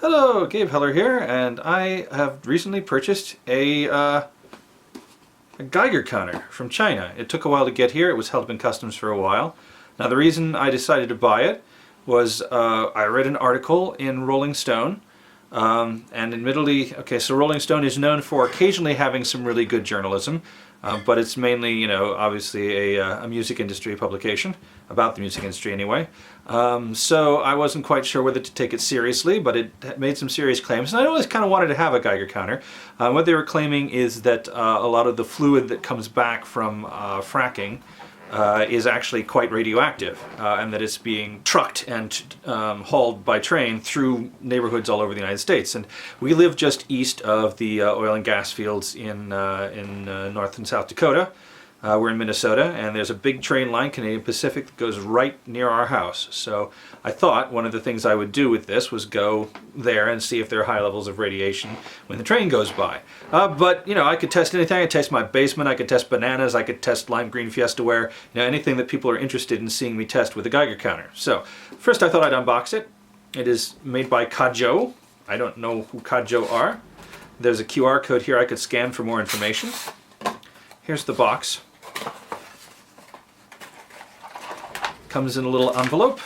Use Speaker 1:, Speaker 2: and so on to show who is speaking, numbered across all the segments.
Speaker 1: Hello, Gabe Heller here, and I have recently purchased a Geiger counter from China. It took a while to get here. It was held up in customs for a while. Now the reason I decided to buy it was I read an article in Rolling Stone, and admittedly, okay, so Rolling Stone is known for occasionally having some really good journalism, but it's mainly, you know, obviously a music industry publication, about the music industry anyway. So I wasn't quite sure whether to take it seriously, but it made some serious claims, and I always kind of wanted to have a Geiger counter. What they were claiming is that a lot of the fluid that comes back from fracking is actually quite radioactive, and that it's being trucked and hauled by train through neighborhoods all over the United States. And we live just east of the oil and gas fields in North and South Dakota. We're in Minnesota, and there's a big train line, Canadian Pacific, that goes right near our house. So I thought one of the things I would do with this was go there and see if there are high levels of radiation when the train goes by. But, you know, I could test anything. I could test my basement, I could test bananas, I could test lime green Fiestaware, you know, anything that people are interested in seeing me test with a Geiger counter. So first I thought I'd unbox it. It is made by Kajou. I don't know who Kajou are. There's a QR code here I could scan for more information. Here's the box. Comes in a little envelope.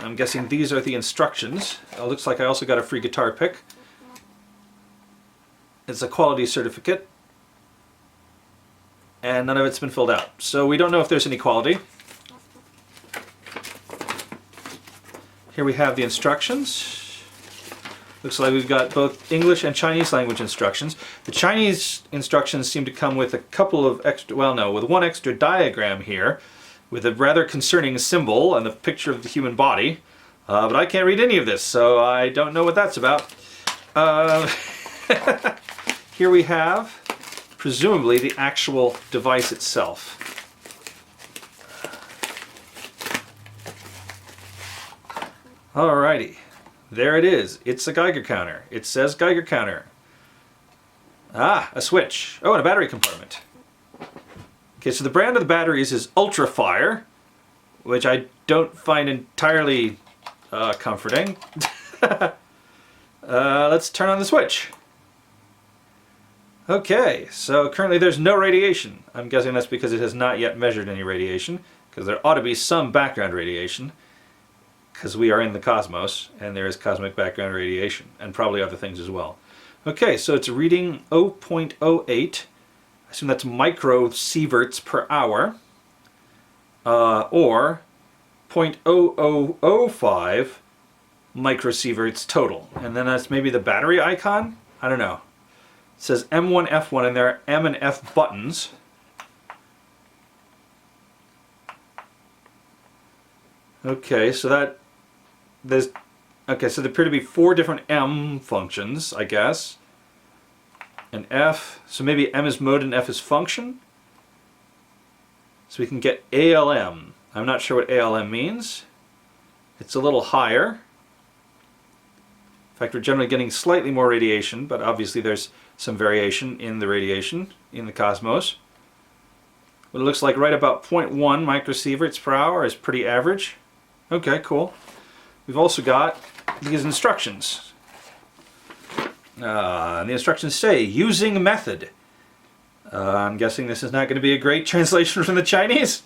Speaker 1: I'm guessing these are the instructions. It looks like I also got a free guitar pick. It's a quality certificate, and none of it's been filled out. So we don't know if there's any quality. Here we have the instructions. Looks like we've got both English and Chinese language instructions. The Chinese instructions seem to come with a couple of extra, well no, with one extra diagram here, with a rather concerning symbol and a picture of the human body. But I can't read any of this, so I don't know what that's about. Here we have, presumably, the actual device itself. Alrighty, there it is. It's a Geiger counter. It says Geiger counter. Ah, a switch. Oh, and a battery compartment. Okay, so the brand of the batteries is Ultrafire, which I don't find entirely comforting. Let's turn on the switch. Okay, so currently there's no radiation. I'm guessing that's because it has not yet measured any radiation, because there ought to be some background radiation, because we are in the cosmos, and there is cosmic background radiation, and probably other things as well. Okay, so it's reading 0.08. I assume that's microsieverts per hour, or 0.0005 microsieverts total. And then that's maybe the battery icon? I don't know. It says M1, F1, and there are M and F buttons. Okay, so that there's okay, so there appear to be 4 different M functions, I guess. And F, so maybe M is mode and F is function. So we can get ALM. I'm not sure what ALM means. It's a little higher. In fact, we're generally getting slightly more radiation, but obviously there's some variation in the radiation in the cosmos. What it looks like right about 0.1 microsieverts per hour is pretty average. Okay, cool. We've also got these instructions. And the instructions say, using method. I'm guessing this is not going to be a great translation from the Chinese.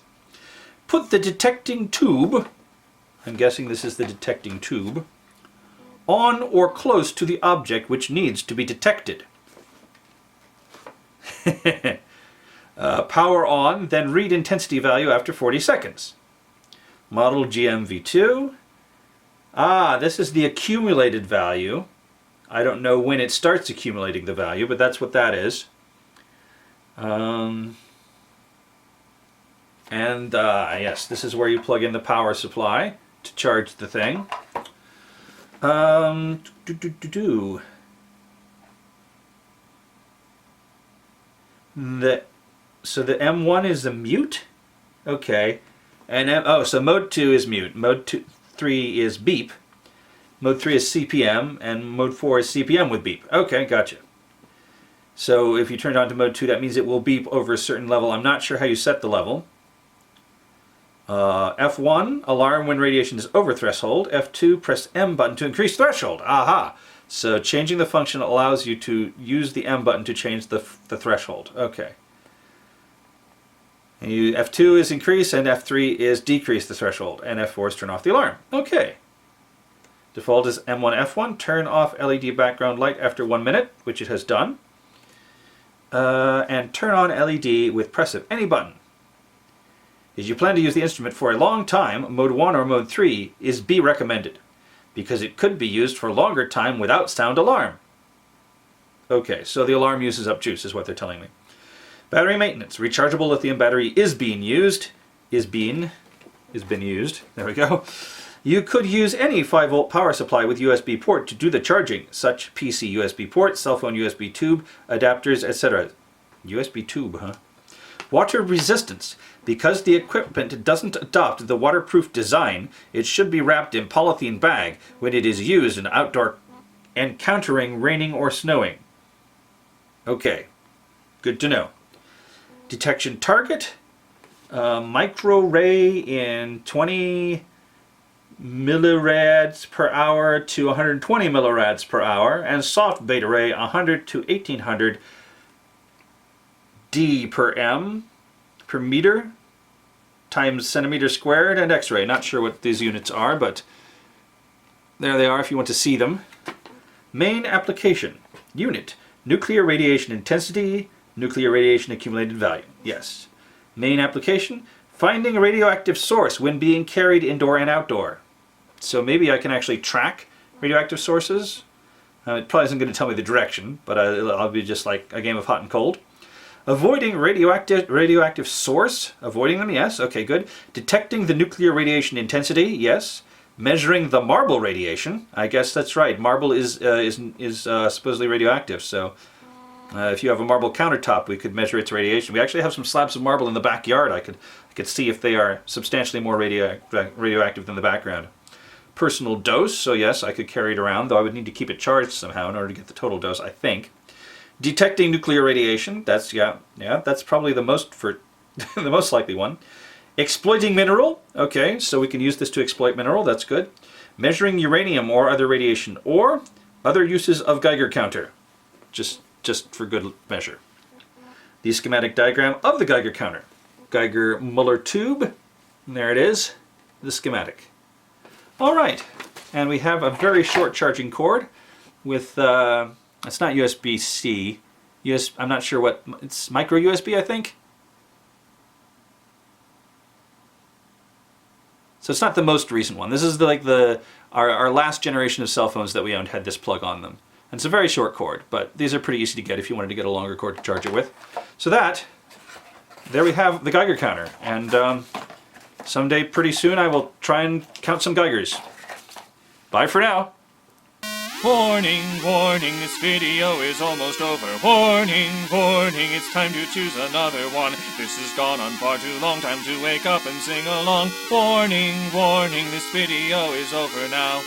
Speaker 1: Put the detecting tube, I'm guessing this is the detecting tube, on or close to the object which needs to be detected. Power on, then read intensity value after 40 seconds. Model GMV2. Ah, this is the accumulated value. I don't know when it starts accumulating the value, but that's what that is. Yes, this is where you plug in the power supply to charge the thing. So the M1 is the mute? Okay. And so mode 2 is mute. Mode 3 is beep. Mode 3 is CPM, and Mode 4 is CPM with beep. Okay, gotcha. So if you turn it on to Mode 2, that means it will beep over a certain level. I'm not sure how you set the level. F1, alarm when radiation is over threshold. F2, press M button to increase threshold. Aha! So changing the function allows you to use the M button to change the threshold. Okay. And F2 is increase and F3 is decrease the threshold. And F4 is turn off the alarm. Okay. Default is M1, F1. Turn off LED background light after 1 minute, which it has done. And turn on LED with press of any button. If you plan to use the instrument for a long time, mode 1 or mode 3 is B recommended, because it could be used for a longer time without sound alarm. Okay, so the alarm uses up juice is what they're telling me. Battery maintenance. Rechargeable lithium battery is being used. Is been used. There we go. You could use any 5-volt power supply with USB port to do the charging, such PC USB port, cell phone USB tube, adapters, etc. USB tube, huh? Water resistance. Because the equipment doesn't adopt the waterproof design, it should be wrapped in polythene bag when it is used in outdoor encountering raining or snowing. Okay, good to know. Detection target. Micro ray in 20 millirads per hour to 120 millirads per hour, and soft beta ray 100 to 1800 D per M per meter times centimeter squared, and X-ray. Not sure what these units are, but there they are if you want to see them. Main application. Unit. Nuclear radiation intensity, nuclear radiation accumulated value. Yes. Main application. Finding a radioactive source when being carried indoor and outdoor. So maybe I can actually track radioactive sources. It probably isn't going to tell me the direction, but I'll be just like a game of hot and cold. Avoiding radioactive source. Avoiding them, yes. Okay, good. Detecting the nuclear radiation intensity, yes. Measuring the marble radiation. I guess that's right. Marble is supposedly radioactive, so if you have a marble countertop, we could measure its radiation. We actually have some slabs of marble in the backyard. I could see if they are substantially more radioactive than the background. Personal dose, so yes, I could carry it around, though I would need to keep it charged somehow in order to get the total dose, I think. Detecting nuclear radiation, that's that's probably the most the most likely one. Exploiting mineral, okay, so we can use this to exploit mineral, that's good. Measuring uranium or other radiation, or other uses of Geiger counter, just for good measure. The schematic diagram of the Geiger counter. Geiger Muller tube, and there it is, the schematic. All right, and we have a very short charging cord with, it's not USB-C, I'm not sure what, it's micro USB, I think? So it's not the most recent one. This is our last generation of cell phones that we owned had this plug on them. And it's a very short cord, but these are pretty easy to get if you wanted to get a longer cord to charge it with. So there we have the Geiger counter. And someday pretty soon I will try and count some Geigers. Bye for now.
Speaker 2: Warning, warning, this video is almost over. Warning, warning, it's time to choose another one. This has gone on far too long, time to wake up and sing along. Warning, warning, this video is over now.